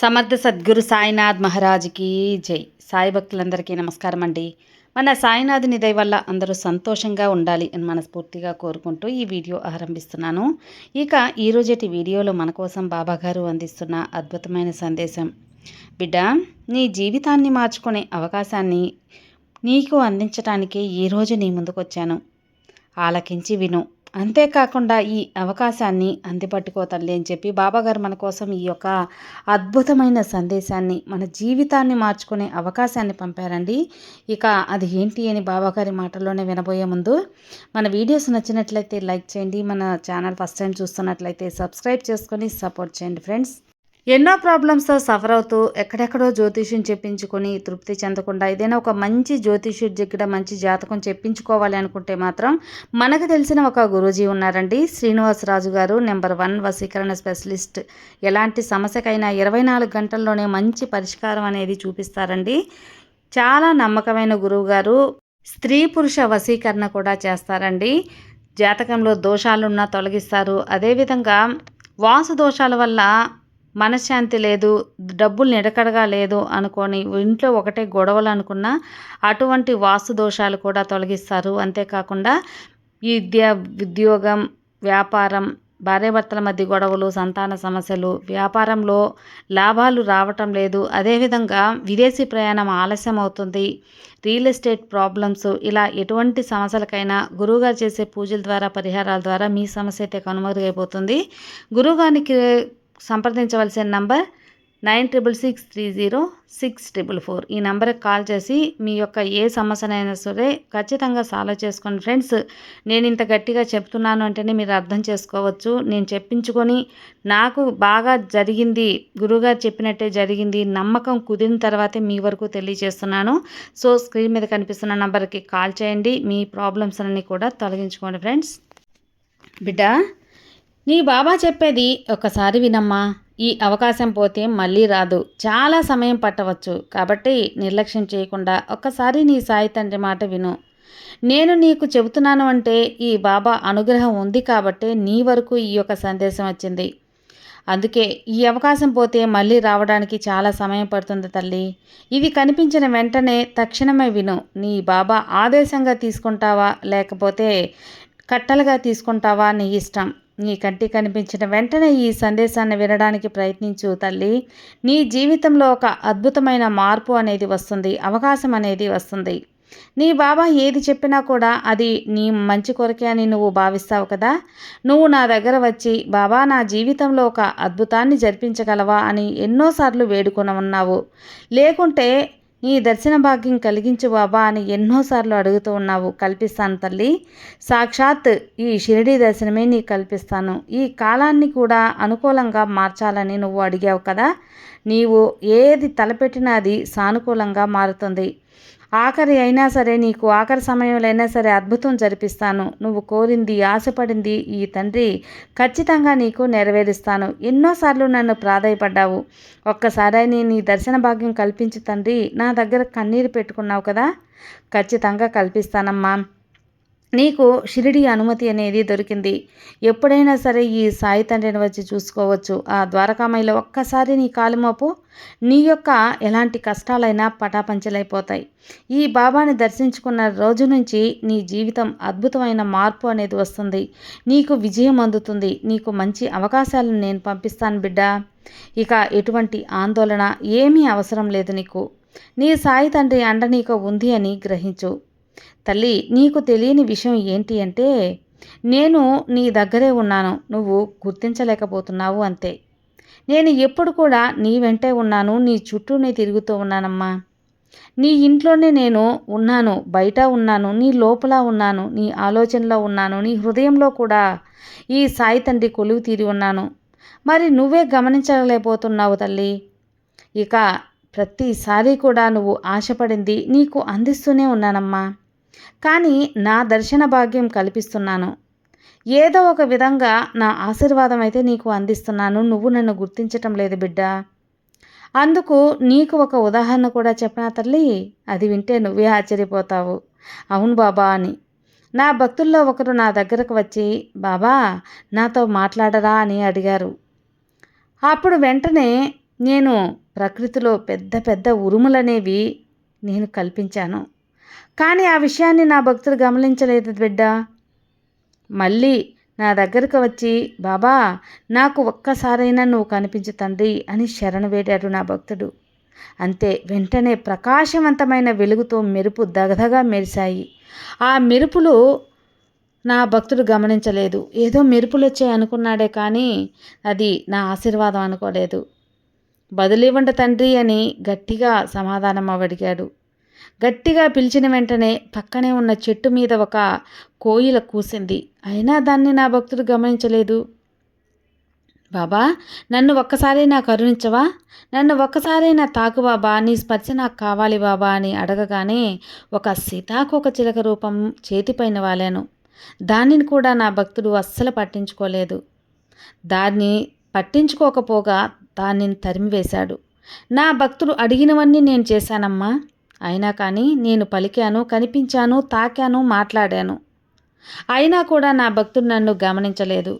సమర్థ సద్గురు సాయినాథ్ మహారాజ్కి జై. సాయి భక్తులందరికీ నమస్కారం అండి. మన సాయినాథుని దయ వల్ల అందరూ సంతోషంగా ఉండాలి అని మనస్ఫూర్తిగా కోరుకుంటూ ఈ వీడియో ఆరంభిస్తున్నాను. ఇక ఈరోజటి వీడియోలో మన కోసం బాబాగారు అందిస్తున్న అద్భుతమైన సందేశం. బిడ్డ, నీ జీవితాన్ని మార్చుకునే అవకాశాన్ని నీకు అందించటానికే ఈరోజు నీ ముందుకొచ్చాను. ఆలకించి విను. అంతేకాకుండా ఈ అవకాశాన్ని అందిపట్టుకో తల్లి అని చెప్పి బాబాగారు మన కోసం ఈ యొక్క అద్భుతమైన సందేశాన్ని, మన జీవితాన్ని మార్చుకునే అవకాశాన్ని పంపారండి. ఇక అది ఏంటి అని బాబాగారి మాటల్లోనే వినబోయే ముందు మన వీడియోస్ నచ్చినట్లయితే లైక్ చేయండి. మన ఛానల్ ఫస్ట్ టైం చూస్తున్నట్లయితే సబ్స్క్రైబ్ చేసుకొని సపోర్ట్ చేయండి ఫ్రెండ్స్. ఎన్నో ప్రాబ్లమ్స్తో సఫర్ అవుతూ ఎక్కడెక్కడో జ్యోతిష్యం చెప్పించుకొని తృప్తి చెందకుండా ఏదైనా ఒక మంచి జ్యోతిష్యుడి దగ్గర మంచి జాతకం చెప్పించుకోవాలి అనుకుంటే మాత్రం మనకు తెలిసిన ఒక గురూజీ ఉన్నారండి. శ్రీనివాసరాజు గారు, నెంబర్ 1 వశీకరణ స్పెషలిస్ట్. ఎలాంటి సమస్యకైనా 24 గంటల్లోనే మంచి పరిష్కారం అనేది చూపిస్తారండి. చాలా నమ్మకమైన గురువు గారు. స్త్రీ పురుష వశీకరణ కూడా చేస్తారండి. జాతకంలో దోషాలున్నా తొలగిస్తారు. అదేవిధంగా వాసు దోషాల వల్ల మనశ్శాంతి లేదు, డబ్బులు నిలకడగా లేదు అనుకొని ఇంట్లో ఒకటే గొడవలు అనుకున్నా అటువంటి వాస్తు దోషాలు కూడా తొలగిస్తారు. అంతేకాకుండా ఉద్యోగం, వ్యాపారం, భార్యాభర్తల మధ్య గొడవలు, సంతాన సమస్యలు, వ్యాపారంలో లాభాలు రావటం లేదు, అదేవిధంగా విదేశీ ప్రయాణం ఆలస్యం అవుతుంది, రియల్ ఎస్టేట్ ప్రాబ్లమ్స్, ఇలా ఎటువంటి సమస్యలకైనా గురువుగారు చేసే పూజల ద్వారా, పరిహారాల ద్వారా మీ సమస్య అయితే కనుమరుగైపోతుంది. గురువుగారికి సంప్రదించవలసిన నంబర్ 96630644. ఈ నంబర్కి కాల్ చేసి మీ యొక్క ఏ సమస్యనైనా సరే ఖచ్చితంగా సాల్వ్ చేసుకోండి ఫ్రెండ్స్. నేను ఇంత గట్టిగా చెప్తున్నాను అంటేనే మీరు అర్థం చేసుకోవచ్చు. నేను చెప్పించుకొని నాకు బాగా జరిగింది, గురువుగారు చెప్పినట్టే జరిగింది, నమ్మకం కుదిరిన తర్వాతే మీ వరకు తెలియజేస్తున్నాను. సో స్క్రీన్ మీద కనిపిస్తున్న నంబర్కి కాల్ చేయండి. మీ ప్రాబ్లమ్స్ అన్నీ కూడా తొలగించుకోండి ఫ్రెండ్స్. బిడ్డ, నీ బాబా చెప్పేది ఒకసారి వినమ్మా. ఈ అవకాశం పోతే మళ్ళీ రాదు. చాలా సమయం పట్టవచ్చు. కాబట్టి నిర్లక్ష్యం చేయకుండా ఒక్కసారి నీ సాయి తండ్రి మాట విను. నేను నీకు చెబుతున్నాను అంటే ఈ బాబా అనుగ్రహం ఉంది కాబట్టే నీ వరకు ఈ యొక్క సందేశం వచ్చింది. అందుకే ఈ అవకాశం పోతే మళ్ళీ రావడానికి చాలా సమయం పడుతుంది తల్లి. ఇది కనిపించిన వెంటనే తక్షణమే విను. నీ బాబా ఆదేశంగా తీసుకుంటావా లేకపోతే కట్టలుగా తీసుకుంటావా నీ ఇష్టం. నీ కంటికి కనిపించిన వెంటనే ఈ సందేశాన్ని వినడానికి ప్రయత్నించు తల్లి. నీ జీవితంలో ఒక అద్భుతమైన మార్పు అనేది వస్తుంది, అవకాశం అనేది వస్తుంది. నీ బాబా ఏది చెప్పినా కూడా అది నీ మంచి కొరకే అని నువ్వు భావిస్తావు కదా. నువ్వు నా దగ్గర వచ్చి బాబా నా జీవితంలో ఒక అద్భుతాన్ని జరిపించగలవా అని ఎన్నోసార్లు వేడుకొని ఉన్నావు. లేకుంటే నీ దర్శన భాగ్యం కలిగించు బాబా అని ఎన్నోసార్లు అడుగుతూ ఉన్నావు. కల్పిస్తాను తల్లి. సాక్షాత్ ఈ షిరిడీ దర్శనమే నీకు కల్పిస్తాను. ఈ కాలాన్ని కూడా అనుకూలంగా మార్చాలని నువ్వు అడిగావు కదా. నీవు ఏది తలపెట్టినా అది సానుకూలంగా మారుతుంది. ఆఖరి అయినా సరే, నీకు ఆఖరి సమయంలో అయినా సరే అద్భుతం జరిపిస్తాను. నువ్వు కోరింది, ఆశపడింది ఈ తండ్రి ఖచ్చితంగా నీకు నెరవేరుస్తాను. ఎన్నోసార్లు నన్ను ప్రాధాయపడ్డావు. ఒక్కసారి నీ దర్శన భాగ్యం కల్పించు తండ్రి. నా దగ్గర కన్నీరు పెట్టుకున్నావు కదా. ఖచ్చితంగా కల్పిస్తానమ్మా. నీకు షిరిడి అనుమతి అనేది దొరికింది. ఎప్పుడైనా సరే ఈ సాయి తండ్రిని వచ్చి చూసుకోవచ్చు. ఆ ద్వారకామాయిలో ఒక్కసారి నీ కాలు మోపు. నీ యొక్క ఎలాంటి కష్టాలైనా పటాపంచలైపోతాయి. ఈ బాబాని దర్శించుకున్న రోజు నుంచి నీ జీవితం అద్భుతమైన మార్పు అనేది వస్తుంది. నీకు విజయం అందుతుంది. నీకు మంచి అవకాశాలను నేను పంపిస్తాను బిడ్డ. ఇక ఎటువంటి ఆందోళన ఏమీ అవసరం లేదు నీకు. నీ సాయి తండ్రి అండ నీకు ఉంది అని గ్రహించు తల్లి. నీకు తెలియని విషయం ఏంటి అంటే నేను నీ దగ్గరే ఉన్నాను, నువ్వు గుర్తించలేకపోతున్నావు అంతే. నేను ఎప్పుడు కూడా నీ వెంటే ఉన్నాను, నీ చుట్టూనే తిరుగుతూ ఉన్నానమ్మా. నీ ఇంట్లోనే నేను ఉన్నాను, బయట ఉన్నాను, నీ లోపల ఉన్నాను, నీ ఆలోచనలో ఉన్నాను, నీ హృదయంలో కూడా ఈ సాయి తండ్రి కొలువు తీరి ఉన్నాను. మరి నువ్వే గమనించలేకపోతున్నావు తల్లి. ఇక ప్రతిసారి కూడా నువ్వు ఆశపడింది నీకు అందిస్తూనే ఉన్నానమ్మా. కానీ నా దర్శన భాగ్యం కల్పిస్తున్నాను. ఏదో ఒక విధంగా నా ఆశీర్వాదం అయితే నీకు అందిస్తున్నాను. నువ్వు నన్ను గుర్తించటం లేదు బిడ్డ. అందుకు నీకు ఒక ఉదాహరణ కూడా చెప్పనా తల్లి. అది వింటే నువ్వే ఆశ్చర్యపోతావు. అవును బాబా అని. నా భక్తుల్లో ఒకరు నా దగ్గరకు వచ్చి బాబా నాతో మాట్లాడరా అని అడిగారు. అప్పుడు వెంటనే నేను ప్రకృతిలో పెద్ద పెద్ద ఉరుములనేవి నేను కల్పించాను. కానీ ఆ విషయాన్ని నా భక్తుడు గమనించలేదు బిడ్డ. మళ్ళీ నా దగ్గరకు వచ్చి, బాబా నాకు ఒక్కసారైనా నువ్వు కనిపించు తండ్రి అని శరణు వేడాడు నా భక్తుడు. అంతే, వెంటనే ప్రకాశవంతమైన వెలుగుతో మెరుపు దగదగా మెరిశాయి. ఆ మెరుపులు నా భక్తుడు గమనించలేదు. ఏదో మెరుపులు వచ్చాయి అనుకున్నాడే కానీ అది నా ఆశీర్వాదం అనుకోలేదు. బదులివ్వండి తండ్రి అని గట్టిగా సమాధానం అడిగాడు. గట్టిగా పిలిచిన వెంటనే పక్కనే ఉన్న చెట్టు మీద ఒక కోయిల కూసింది. అయినా దాన్ని నా భక్తుడు గమనించలేదు. బాబా నన్ను ఒక్కసారైనా కరుణించవా, నన్ను ఒక్కసారైనా తాకు బాబా, నీ స్పర్శ నాకు కావాలి బాబా అని అడగగానే ఒక సీతాకోక చిలక రూపం చేతిపైన వాలాను. దానిని కూడా నా భక్తుడు అస్సలు పట్టించుకోలేదు. దాన్ని పట్టించుకోకపోగా దానిని తరిమివేశాడు. నా భక్తుడు అడిగినవన్నీ నేను చేశానమ్మా. అయినా కానీ నేను పలికాను, కనిపించాను, తాకాను, మాట్లాడాను. అయినా కూడా నా భక్తుడు నన్ను గమనించలేదు.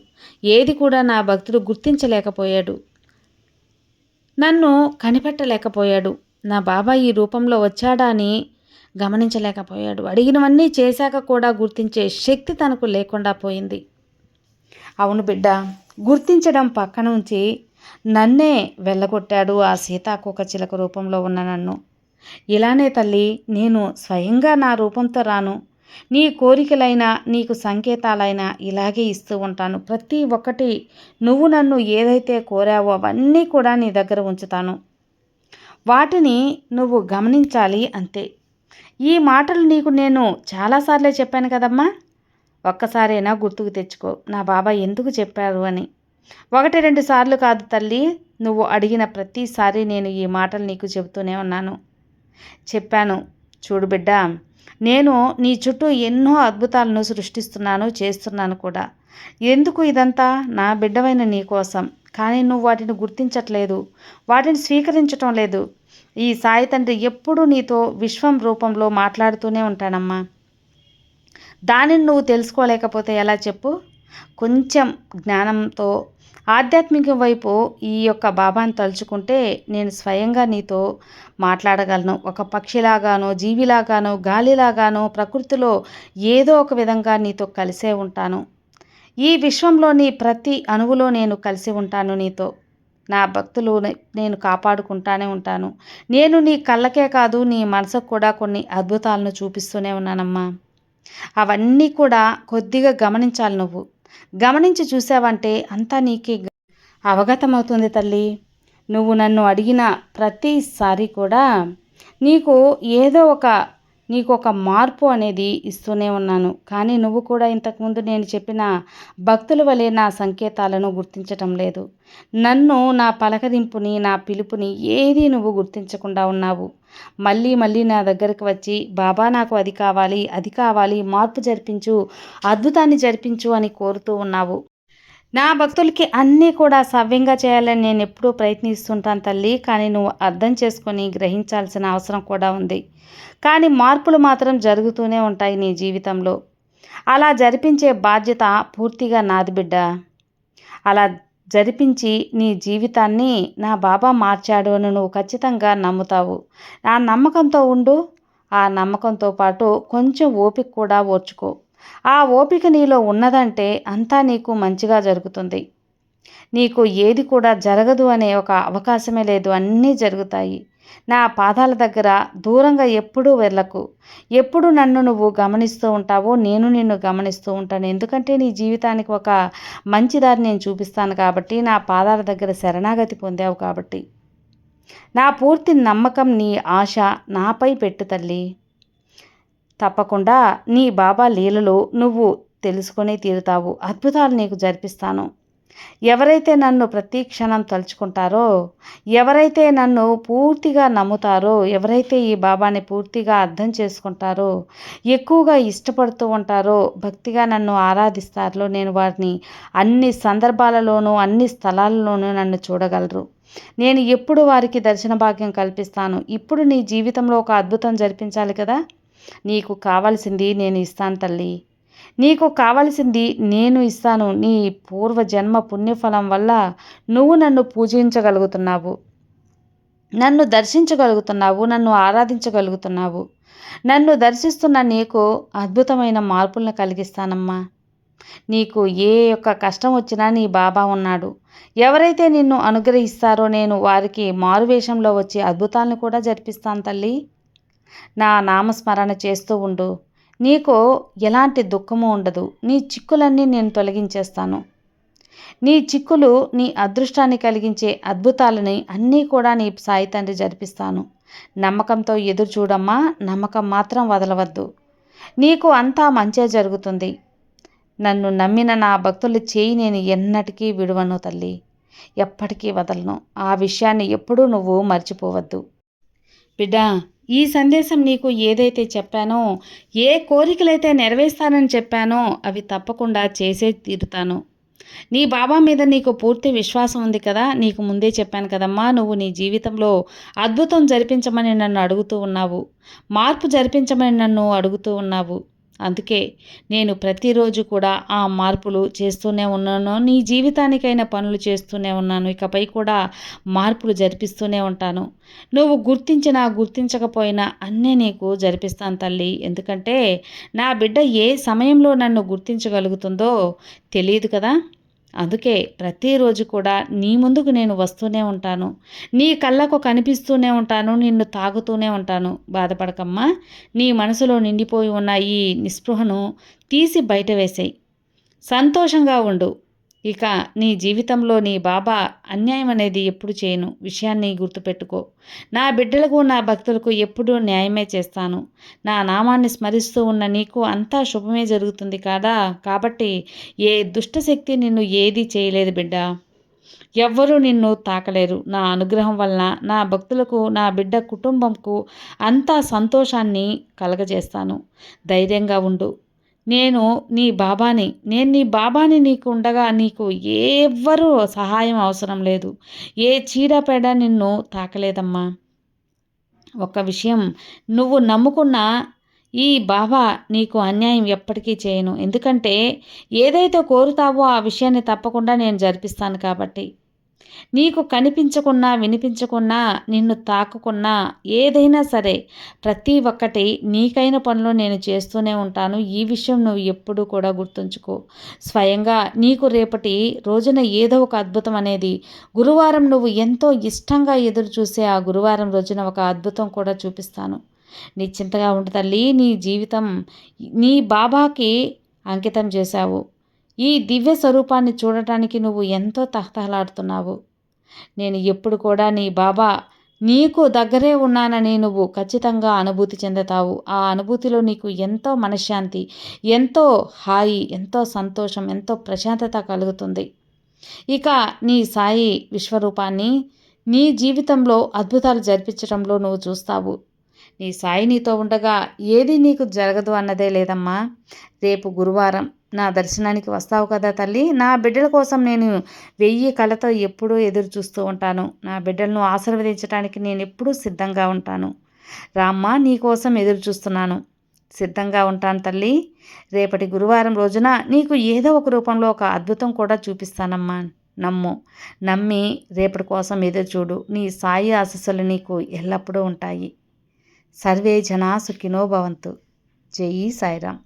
ఏది కూడా నా భక్తుడు గుర్తించలేకపోయాడు, నన్ను కనిపెట్టలేకపోయాడు. నా బాబా ఈ రూపంలో వచ్చాడా అని గమనించలేకపోయాడు. అడిగినవన్నీ చేశాక కూడా గుర్తించే శక్తి తనకు లేకుండా పోయింది. అవును బిడ్డ, గుర్తించడం పక్కన ఉంచి నన్నే వెళ్ళగొట్టాడు ఆ సీతాకోక చిలక రూపంలో ఉన్న నన్ను. ఇలానే తల్లి, నేను స్వయంగా నా రూపంతో రాను. నీ కోరికలైనా నీకు సంకేతాలైనా ఇలాగే ఇస్తూ ఉంటాను. ప్రతి ఒక్కటి నువ్వు నన్ను ఏదైతే కోరావో అవన్నీ కూడా నీ దగ్గర ఉంచుతాను. వాటిని నువ్వు గమనించాలి అంతే. ఈ మాటలు నీకు నేను చాలాసార్లే చెప్పాను కదమ్మా. ఒక్కసారైనా గుర్తుకు తెచ్చుకో నా బాబా ఎందుకు చెప్పారు అని. 1-2 సార్లు కాదు తల్లి, నువ్వు అడిగిన ప్రతిసారి నేను ఈ మాటలు నీకు చెబుతూనే ఉన్నాను, చెప్పాను. చూడు బిడ్డ, నేను నీ చుట్టూ ఎన్నో అద్భుతాలను సృష్టిస్తున్నాను, చేస్తున్నాను కూడా. ఎందుకు ఇదంతా? నా బిడ్డవైన నీ కోసం. కానీ నువ్వు వాటిని గుర్తించట్లేదు, వాటిని స్వీకరించటం లేదు. ఈ సాయి తండ్రి ఎప్పుడూ నీతో విశ్వం రూపంలో మాట్లాడుతూనే ఉంటానమ్మా. దానిని నువ్వు తెలుసుకోలేకపోతే ఎలా చెప్పు? కొంచెం జ్ఞానంతో ఆధ్యాత్మిక వైపు ఈ యొక్క బాబాను తలుచుకుంటే నేను స్వయంగా నీతో మాట్లాడగలను. ఒక పక్షిలాగానో, జీవిలాగానో, గాలిలాగానో, ప్రకృతిలో ఏదో ఒక విధంగా నీతో కలిసే ఉంటాను. ఈ విశ్వంలోని ప్రతి అణువులో నేను కలిసి ఉంటాను నీతో. నా భక్తులు నేను కాపాడుకుంటానే ఉంటాను. నేను నీ కళ్ళకే కాదు, నీ మనసుకు కూడా కొన్ని అద్భుతాలను చూపిస్తూనే ఉన్నానమ్మా. అవన్నీ కూడా కొద్దిగా గమనించాలి. నువ్వు గమనించి చూసావంటే అంతా నీకే అవగతమవుతుంది తల్లి. నువ్వు నన్ను అడిగిన ప్రతిసారి కూడా నీకు ఏదో ఒక మార్పు అనేది ఇస్తూనే ఉన్నాను. కానీ నువ్వు కూడా ఇంతకుముందు నేను చెప్పిన భక్తుల వలె నా సంకేతాలను గుర్తించటం లేదు. నన్ను, నా పలకరింపుని, నా పిలుపుని ఏదీ నువ్వు గుర్తించకుండా ఉన్నావు. మళ్ళీ మళ్ళీ నా దగ్గరకు వచ్చి బాబా నాకు అది కావాలి, అది కావాలి, మార్పు జరిపించు, అద్భుతాన్ని జరిపించు అని కోరుతూ ఉన్నావు. నా భక్తులకి అన్నీ కూడా సవ్యంగా చేయాలని నేను ఎప్పుడూ ప్రయత్నిస్తుంటాను తల్లి. కానీ నువ్వు అర్థం చేసుకొని గ్రహించాల్సిన అవసరం కూడా ఉంది. కానీ మార్పులు మాత్రం జరుగుతూనే ఉంటాయి నీ జీవితంలో. అలా జరిపించే బాధ్యత పూర్తిగా నాది బిడ్డ. అలా జరిపించి నీ జీవితాన్ని నా బాబా మార్చాడు అని నువ్వు ఖచ్చితంగా నమ్ముతావు. ఆ నమ్మకంతో ఉండు. ఆ నమ్మకంతో పాటు కొంచెం ఓపిక కూడా ఓర్చుకో. ఆ ఓపిక నీలో ఉన్నదంటే అంతా నీకు మంచిగా జరుగుతుంది. నీకు ఏది కూడా జరగదు అనే ఒక అవకాశమే లేదు, అన్నీ జరుగుతాయి. నా పాదాల దగ్గర దూరంగా ఎప్పుడూ వెళ్ళకు. ఎప్పుడు నన్ను నువ్వు గమనిస్తూ ఉంటావో నేను నిన్ను గమనిస్తూ ఉంటాను. ఎందుకంటే నీ జీవితానికి ఒక మంచి దారి నేను చూపిస్తాను కాబట్టి, నా పాదాల దగ్గర శరణాగతి పొందావు కాబట్టి. నా పూర్తి నమ్మకం, నీ ఆశ నాపై పెట్టు తల్లి. తప్పకుండా నీ బాబా లీలలు నువ్వు తెలుసుకొని తీరుతావు. అద్భుతాలు నీకు జరిపిస్తాను. ఎవరైతే నన్ను ప్రతి క్షణం తలుచుకుంటారో, ఎవరైతే నన్ను పూర్తిగా నమ్ముతారో, ఎవరైతే ఈ బాబాని పూర్తిగా అర్థం చేసుకుంటారో, ఎక్కువగా ఇష్టపడుతూ ఉంటారో, భక్తిగా నన్ను ఆరాధిస్తారో, నేను వారిని అన్ని సందర్భాలలోనూ, అన్ని స్థలాలలోనూ నన్ను చూడగలరు. నేను ఎప్పుడు వారికి దర్శన భాగ్యం కల్పిస్తాను. ఇప్పుడు నీ జీవితంలో ఒక అద్భుతం జరిపించాలి కదా. నీకు కావాల్సింది నేను ఇస్తాను తల్లి. నీకు కావలసింది నేను ఇస్తాను. నీ పూర్వజన్మ పుణ్యఫలం వల్ల నువ్వు నన్ను పూజించగలుగుతున్నావు. నన్ను దర్శించగలుగుతున్నావు, నన్ను ఆరాధించగలుగుతున్నావు. నన్ను దర్శిస్తున్న నీకు అద్భుతమైన మార్పులను కలిగిస్తానమ్మా. నీకు ఏ యొక్క కష్టం వచ్చినా నీ బాబా ఉన్నాడు. ఎవరైతే నిన్ను అనుగ్రహిస్తారో నేను వారికి మారువేషంలో వచ్చి అద్భుతాలను కూడా జరిపిస్తాను తల్లి. నా నామస్మరణ చేస్తూ ఉండు. నీకు ఎలాంటి దుఃఖము ఉండదు. నీ చిక్కులన్నీ నేను తొలగించేస్తాను. నీ చిక్కులు నీ అదృష్టాన్ని కలిగించే అద్భుతాలని అన్నీ కూడా నీ సాయి తండ్రి జరిపిస్తాను. నమ్మకంతో ఎదురు చూడమ్మా. నమ్మకం మాత్రం వదలవద్దు. నీకు అంతా మంచే జరుగుతుంది. నన్ను నమ్మిన నా భక్తుల చేయి నేను ఎన్నటికీ విడువను తల్లి. ఎప్పటికీ వదలను. ఆ విషయాన్ని ఎప్పుడూ నువ్వు మర్చిపోవద్దు. బిడ్డా, ఈ సందేశం నీకు ఏదైతే చెప్పానో, ఏ కోరికలైతే నెరవేర్స్తానని చెప్పానో అవి తప్పకుండా చేసే తీరుతాను. నీ బాబా మీద నీకు పూర్తి విశ్వాసం ఉంది కదా. నీకు ముందే చెప్పాను కదమ్మా, నువ్వు నీ జీవితంలో అద్భుతం జరిపించమని నన్ను అడుగుతూ ఉన్నావు. మార్పు జరిపించమని నన్ను అడుగుతూ ఉన్నావు. అందుకే నేను ప్రతిరోజు కూడా ఆ మార్పులు చేస్తూనే ఉన్నాను. నీ జీవితానికైన పనులు చేస్తూనే ఉన్నాను. ఇకపై కూడా మార్పులు జరిపిస్తూనే ఉంటాను. నువ్వు గుర్తించినా గుర్తించకపోయినా అన్నీ నీకు జరిపిస్తాను తల్లి. ఎందుకంటే నా బిడ్డ ఏ సమయంలో నన్ను గుర్తించగలుగుతుందో తెలియదు కదా. అందుకే ప్రతిరోజు కూడా నీ ముందుకు నేను వస్తూనే ఉంటాను. నీ కళ్ళకు కనిపిస్తూనే ఉంటాను. నిన్ను తాగుతూనే ఉంటాను. బాధపడకమ్మా. నీ మనసులో నిండిపోయి ఉన్న ఈ నిస్పృహను తీసి బయట వేసేయి. సంతోషంగా ఉండు. ఇక నీ జీవితంలో నీ బాబా అన్యాయం అనేది ఎప్పుడు చేయను. విషయాన్ని గుర్తుపెట్టుకో. నా బిడ్డలకు నా భక్తులకు ఎప్పుడూ న్యాయమే చేస్తాను. నా నామాన్ని స్మరిస్తూ ఉన్న నీకు అంతా శుభమే జరుగుతుంది కాదా. కాబట్టి ఏ దుష్టశక్తి నిన్ను ఏదీ చేయలేదు బిడ్డ. ఎవ్వరూ నిన్ను తాకలేరు. నా అనుగ్రహం వలన నా భక్తులకు నా బిడ్డ కుటుంబంకు అంతా సంతోషాన్ని కలగజేస్తాను. ధైర్యంగా ఉండు. నేను నీ బాబాని నీకు ఉండగా నీకు ఎవ్వరూ సహాయం అవసరం లేదు. ఏ చీడపేడ నిన్ను తాకలేదమ్మా. ఒక విషయం, నువ్వు నమ్ముకున్న ఈ బాబా నీకు అన్యాయం ఎప్పటికీ చేయను. ఎందుకంటే ఏదైతే కోరుతావో ఆ విషయాన్ని తప్పకుండా నేను జరిపిస్తాను కాబట్టి. నీకు కనిపించకున్నా వినిపించకున్నా నిన్ను తాకుకున్నా ఏదైనా సరే ప్రతి ఒక్కటి నీకైన పనులు నేను చేస్తూనే ఉంటాను. ఈ విషయం నువ్వు ఎప్పుడూ కూడా గుర్తుంచుకో. స్వయంగా నీకు రేపటి రోజున ఏదో ఒక అద్భుతం అనేది గురువారం నువ్వు ఎంతో ఇష్టంగా ఎదురు చూసే ఆ గురువారం రోజున ఒక అద్భుతం కూడా చూపిస్తాను. నిశ్చింతగా ఉండు తల్లి. నీ జీవితం నీ బాబాకి అంకితం చేశావు. ఈ దివ్య స్వరూపాన్ని చూడటానికి నువ్వు ఎంతో తహతహలాడుతున్నావు. నేను ఎప్పుడు కూడా నీ బాబా నీకు దగ్గరే ఉన్నానని నువ్వు ఖచ్చితంగా అనుభూతి చెందుతావు. ఆ అనుభూతిలో నీకు ఎంతో మనశ్శాంతి, ఎంతో హాయి, ఎంతో సంతోషం, ఎంతో ప్రశాంతత కలుగుతుంది. ఇక నీ సాయి విశ్వరూపాన్ని నీ జీవితంలో అద్భుతాలు జరిపించడంలో నువ్వు చూస్తావు. నీ సాయి నీతో ఉండగా ఏది నీకు జరగదు అన్నదే లేదమ్మా. రేపు గురువారం నా దర్శనానికి వస్తావు కదా తల్లి. నా బిడ్డల కోసం నేను 1000 కళ్ళతో ఎప్పుడూ ఎదురు చూస్తూ ఉంటాను. నా బిడ్డలను ఆశీర్వదించడానికి నేను ఎప్పుడూ సిద్ధంగా ఉంటాను. రామ్మా, నీ కోసం ఎదురు చూస్తున్నాను. సిద్ధంగా ఉంటాను తల్లి. రేపటి గురువారం రోజున నీకు ఏదో ఒక రూపంలో ఒక అద్భుతం కూడా చూపిస్తానమ్మా. నమ్ము. నమ్మి రేపటి కోసం ఎదురు చూడు. నీ సాయి ఆశీస్సులు నీకు ఎల్లప్పుడూ ఉంటాయి. సర్వే జనా సుఖినో భవంతు. జై సాయిరామ్.